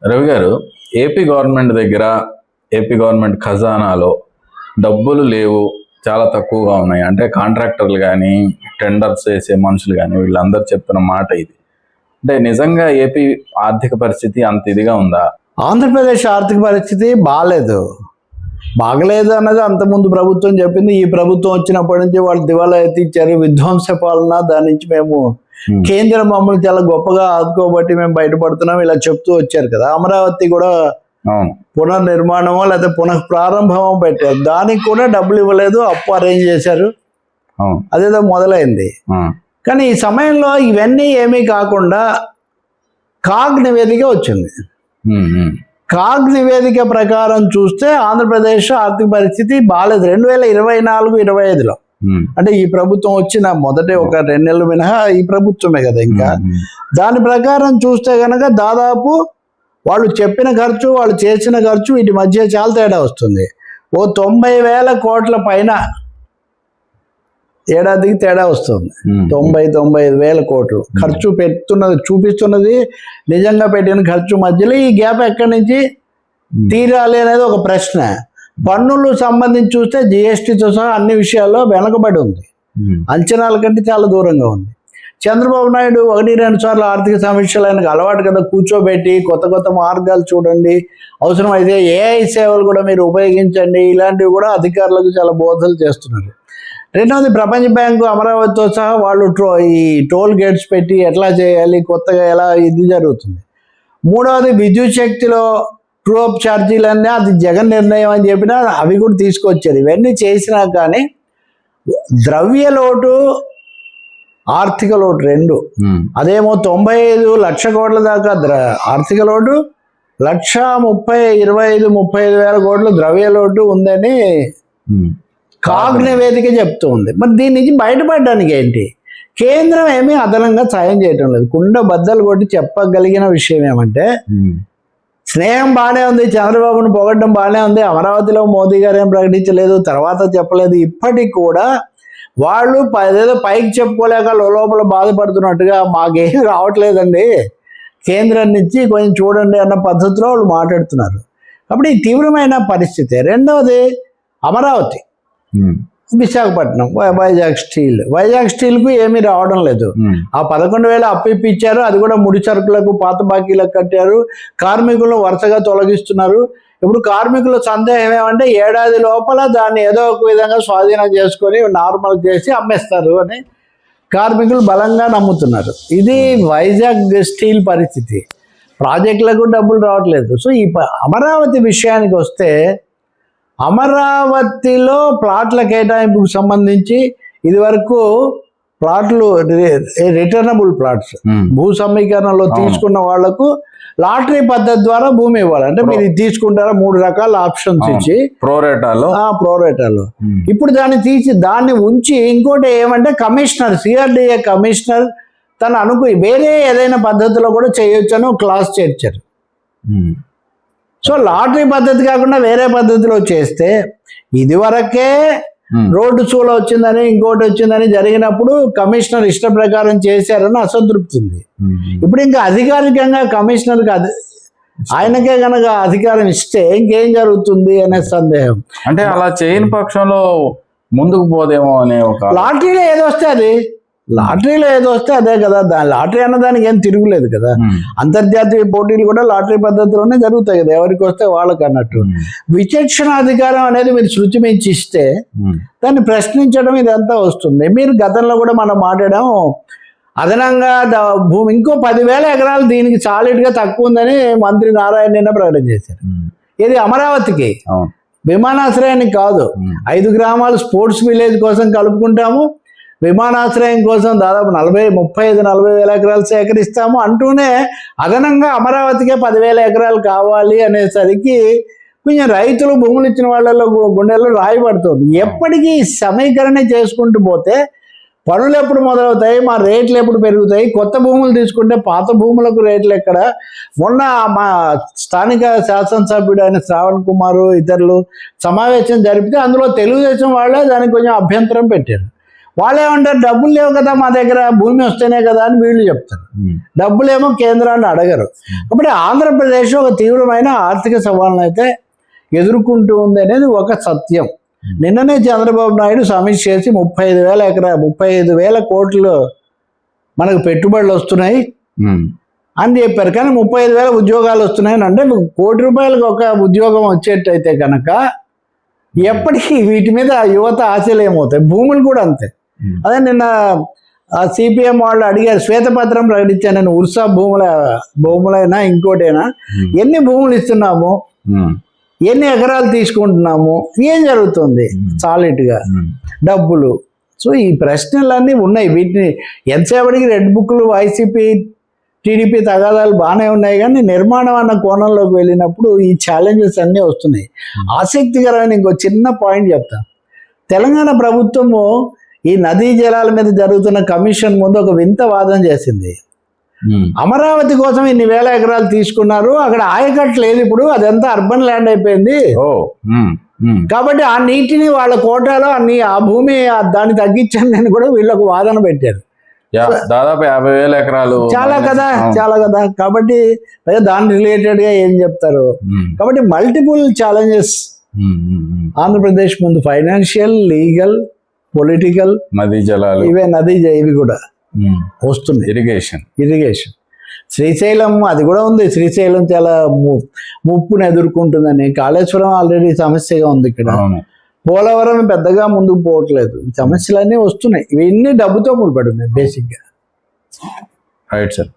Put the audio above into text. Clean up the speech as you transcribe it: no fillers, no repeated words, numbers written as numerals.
రవి గారు, AP government దగ్గర, AP government ఖజానాలో డబ్బులు లేవు, చాలా తక్కువగా ఉన్నాయి అంటే కాంట్రాక్టర్లు కానీ టెండర్స్ వేసే మనుషులు కానీ వీళ్ళందరూ చెప్తున్న మాట ఇది. అంటే నిజంగా ఏపీ ఆర్థిక పరిస్థితి అంత ఇదిగా ఉందా? ఆంధ్రప్రదేశ్ ఆర్థిక పరిస్థితి బాగలేదు అన్నది అంతకుముందు ప్రభుత్వం చెప్పింది. ఈ ప్రభుత్వం వచ్చినప్పటి నుంచి వాళ్ళు దివాలా ఎత్తిచ్చారు, విధ్వంస పాలన. దాని నుంచి మేము కేంద్రం మమ్మల్ని చాలా గొప్పగా ఆదుకోబట్టి మేము బయటపడుతున్నాం ఇలా చెప్తూ వచ్చారు కదా. అమరావతి కూడా పునర్నిర్మాణమో లేదా పునః ప్రారంభమో పెట్టారు, దానికి కూడా డబ్బులు ఇవ్వలేదు, అప్పు అరేంజ్ చేశారు, అదేదో మొదలైంది. కానీ ఈ సమయంలో ఇవన్నీ ఏమీ కాకుండా కాగ్ నివేదిక వచ్చింది. కాగ్ నివేదిక ప్రకారం చూస్తే ఆంధ్రప్రదేశ్ ఆర్థిక పరిస్థితి బాగాలేదు 2024-25లో. అంటే ఈ ప్రభుత్వం వచ్చిన మొదటి ఒక 2 నెలలు మినహా ఈ ప్రభుత్వమే కదా. ఇంకా దాని ప్రకారం చూస్తే కనుక దాదాపు వాళ్ళు చెప్పిన ఖర్చు వాళ్ళు చేసిన ఖర్చు వీటి మధ్య చాలా తేడా వస్తుంది. ఓ 90,000 కోట్ల పైన ఏడాదికి తేడా వస్తుంది. 90-95,000 కోట్లు ఖర్చు చూపిస్తున్నది నిజంగా పెట్టిన ఖర్చు మధ్యలో ఈ గ్యాప్ ఎక్కడి నుంచి తీరాలి అనేది ఒక ప్రశ్న. పన్నులు సంబంధించి చూస్తే జిఎస్టీతో సహా అన్ని విషయాల్లో వెనకబడి ఉంది, అంచనాల కంటే చాలా దూరంగా ఉంది. చంద్రబాబు నాయుడు 1-2 సార్లు ఆర్థిక సమీక్షలు ఆయనకు అలవాటు కదా, కూర్చోబెట్టి కొత్త మార్గాలు చూడండి, అవసరమైతే ఏఐ సేవలు కూడా మీరు ఉపయోగించండి, ఇలాంటివి కూడా అధికారులకు చాలా బోధలు చేస్తున్నారు. రెండవది, ప్రపంచ బ్యాంకు అమరావతితో సహా వాళ్ళు ఈ టోల్ గేట్స్ పెట్టి ఎట్లా చేయాలి, కొత్తగా ఎలా ఇది జరుగుతుంది. మూడవది, విద్యుత్ శక్తిలో ట్రూ అప్ ఛార్జీలన్నీ అది జగన్ నిర్ణయం అని చెప్పినా అవి కూడా తీసుకొచ్చారు. ఇవన్నీ చేసినా కానీ ద్రవ్య లోటు ఆర్థిక లోటు రెండు, అదేమో 95 లక్ష కోట్ల దాకా ఆర్థిక లోటు, 1,25,000 కోట్లు ద్రవ్య లోటు ఉందని కాగ్ నివేదిక చెప్తూ ఉంది. మరి దీని నుంచి బయటపడడానికి ఏంటి? కేంద్రం ఏమీ అదనంగా సాయం చేయటం లేదు. కుండ బద్దలు కొట్టి చెప్పగలిగిన విషయం ఏమంటే, స్నేహం బాగానే ఉంది, చంద్రబాబును పొగడ్డం బాగానే ఉంది, అమరావతిలో మోదీ గారు ఏం ప్రకటించలేదు, తర్వాత చెప్పలేదు. ఇప్పటికి కూడా వాళ్ళు ఏదో పైకి చెప్పుకోలేక లోపల బాధపడుతున్నట్టుగా మాకేం రావట్లేదండి కేంద్రం నుంచి, కొంచెం చూడండి అన్న పద్ధతిలో వాళ్ళు మాట్లాడుతున్నారు. కాబట్టి ఈ తీవ్రమైన పరిస్థితి. రెండవది, అమరావతి, విశాఖపట్నం, వైజాగ్ స్టీల్కు ఏమీ రావడం లేదు. ఆ 11,000 అప్పు ఇప్పించారు, అది కూడా ముడి సరుకులకు పాత బాకీలకు కట్టారు. కార్మికులను వరుసగా తొలగిస్తున్నారు. ఇప్పుడు కార్మికుల సందేహం ఏమంటే ఏడాది లోపల దాన్ని ఏదో ఒక విధంగా స్వాధీనం చేసుకొని నార్మల్ చేసి అమ్మేస్తారు అని కార్మికులు బలంగా నమ్ముతున్నారు. ఇది వైజాగ్ స్టీల్ పరిస్థితి. ప్రాజెక్టులకు డబ్బులు రావట్లేదు. సో ఈ అమరావతి విషయానికి వస్తే, అమరావతిలో ప్లాట్ల కేటాయింపుకు సంబంధించి ఇదివరకు ప్లాట్లు రిటర్నబుల్ ప్లాట్స్, భూ సమీకరణలో తీసుకున్న వాళ్లకు లాటరీ పద్ధతి ద్వారా భూమి ఇవ్వాలి. అంటే మీరు తీసుకుంటారా 3 రకాల ఆప్షన్స్ ఇచ్చి ప్రోరేటాలో. ఇప్పుడు దాన్ని ఉంచి ఇంకోటి ఏమంటే కమిషనర్, సిఆర్డిఏ కమిషనర్ తను వేరే ఏదైనా పద్ధతిలో కూడా చేయొచ్చు అని క్లాస్ చేర్చారు. సో లాటరీ పద్ధతి కాకుండా వేరే పద్ధతిలో చేస్తే, ఇదివరకే రోడ్డు చూల వచ్చిందని ఇంకోటి వచ్చిందని జరిగినప్పుడు కమిషనర్ ఇష్ట ప్రకారం చేశారని అసంతృప్తి ఉంది. ఇప్పుడు ఇంకా అధికారికంగా కమిషనర్కి ఆయనకే కనుక అధికారం ఇస్తే ఇంకేం జరుగుతుంది అనే సందేహం. అంటే అలా చేయని పక్షంలో ముందుకు పోదేమో అనే ఒక లాటరీలో ఏదో వస్తే అదే కదా. లాటరీ అన్నదానికి ఏం తిరుగులేదు కదా. అంతర్జాతీయ పోటీలు కూడా లాటరీ పద్ధతిలోనే జరుగుతాయి కదా, ఎవరికి వస్తే వాళ్ళకి అన్నట్టు. విచక్షణ అధికారం అనేది మీరు శృతి మించి ఇస్తే దాన్ని ప్రశ్నించడం ఇదంతా వస్తుంది. మీరు గతంలో కూడా మనం మాట్లాడాం, అదనంగా భూమి ఇంకో 10,000 ఎకరాలు దీనికి సాలిడ్గా తక్కువ ఉందని మంత్రి నారాయణ నిన్న ప్రకటన చేశారు. ఇది అమరావతికి, విమానాశ్రయానికి కాదు. 5 గ్రామాలు స్పోర్ట్స్ విలేజ్ కోసం కలుపుకుంటాము, విమానాశ్రయం కోసం దాదాపు 35-40,000 ఎకరాలు సేకరిస్తాము అంటూనే అదనంగా అమరావతికే 10,000 ఎకరాలు కావాలి అనేసరికి కొంచెం రైతులు భూములు ఇచ్చిన వాళ్ళలో గుండెల్లో రాయబడుతుంది. ఎప్పటికీ సమీకరణ చేసుకుంటూ పోతే పనులు ఎప్పుడు మొదలవుతాయి, మా రేట్లు ఎప్పుడు పెరుగుతాయి, కొత్త భూములు తీసుకుంటే పాత భూములకు రేట్లు ఎక్కడ. మొన్న మా స్థానిక శాసనసభ్యుడు అయిన శ్రావణ్ కుమార్ ఇతరులు సమావేశం జరిపితే అందులో తెలుగుదేశం వాళ్ళే దానికి కొంచెం అభ్యంతరం పెట్టారు. వాళ్ళు ఏమంటారు, డబ్బులు లేవు కదా మా దగ్గర, భూమి వస్తేనే కదా అని వీళ్ళు చెప్తారు. డబ్బులేమో కేంద్రాన్ని అడగరు. కాబట్టి ఆంధ్రప్రదేశ్ ఒక తీవ్రమైన ఆర్థిక సవాళ్ళను అయితే ఎదుర్కొంటూ ఉంది అనేది ఒక సత్యం. నిన్ననే చంద్రబాబు నాయుడు సమీక్ష చేసి 35,000 కోట్లు మనకు పెట్టుబడులు వస్తున్నాయి అని చెప్పారు. కానీ 35,000 ఉద్యోగాలు వస్తున్నాయని అంటే ₹1 కోటి ఒక ఉద్యోగం వచ్చేటైతే కనుక ఎప్పటికీ వీటి మీద యువత ఆశలు ఏమవుతాయి? భూములు కూడా అంతే. అదే నిన్న సిపిఎం వాళ్ళు అడిగారు, శ్వేతపత్రం ప్రకటించాను నేను, ఉర్సా భూములైనా ఇంకోటైనా ఎన్ని భూములు ఇస్తున్నాము, ఎన్ని ఎకరాలు తీసుకుంటున్నాము, ఏం జరుగుతుంది సాలిడ్గా డబ్బులు. సో ఈ ప్రశ్నలన్నీ ఉన్నాయి. వీటిని ఎంతసేపటికి రెడ్ బుక్లు, వైసీపీ టీడీపీ తగాదాలు బాగానే ఉన్నాయి, కానీ నిర్మాణం అన్న కోణంలోకి వెళ్ళినప్పుడు ఈ ఛాలెంజెస్ అన్నీ వస్తున్నాయి. ఆసక్తికరమైన ఇంకో చిన్న పాయింట్ చెప్తా. తెలంగాణ ప్రభుత్వము ఈ నదీ జలాల మీద జరుగుతున్న కమిషన్ ముందు ఒక వింత వాదన చేసింది. అమరావతి కోసం ఇన్ని వేల ఎకరాలు తీసుకున్నారు, అక్కడ ఆయకట్టు లేదు, ఇప్పుడు అదంతా అర్బన్ ల్యాండ్ అయిపోయింది, కాబట్టి ఆ నీటిని వాళ్ళ కోటాలో ఆ భూమి దాన్ని తగ్గించండి అని కూడా వీళ్ళకు వాదన పెట్టారు. దాదాపు 50,000 ఎకరాలు చాలా కదా. కాబట్టి దాని రిలేటెడ్ గా ఏం చెప్తారు? కాబట్టి మల్టిపుల్ ఛాలెంజెస్ ఆంధ్రప్రదేశ్ ముందు, ఫైనాన్షియల్, లీగల్, పొలిటికల్, నదీ జలాలు, ఇవి కూడా వస్తుంది. ఇరిగేషన్ శ్రీశైలం అది కూడా ఉంది. శ్రీశైలం చాలా ముప్పును ఎదుర్కొంటుందని. కాళేశ్వరం ఆల్రెడీ సమస్యగా ఉంది ఇక్కడ. పోలవరం పెద్దగా ముందుకు పోవట్లేదు. సమస్యలన్నీ వస్తున్నాయి. ఇవన్నీ డబ్బుతో ముడిపడి ఉన్నాయి బేసిక్గా. Right sir.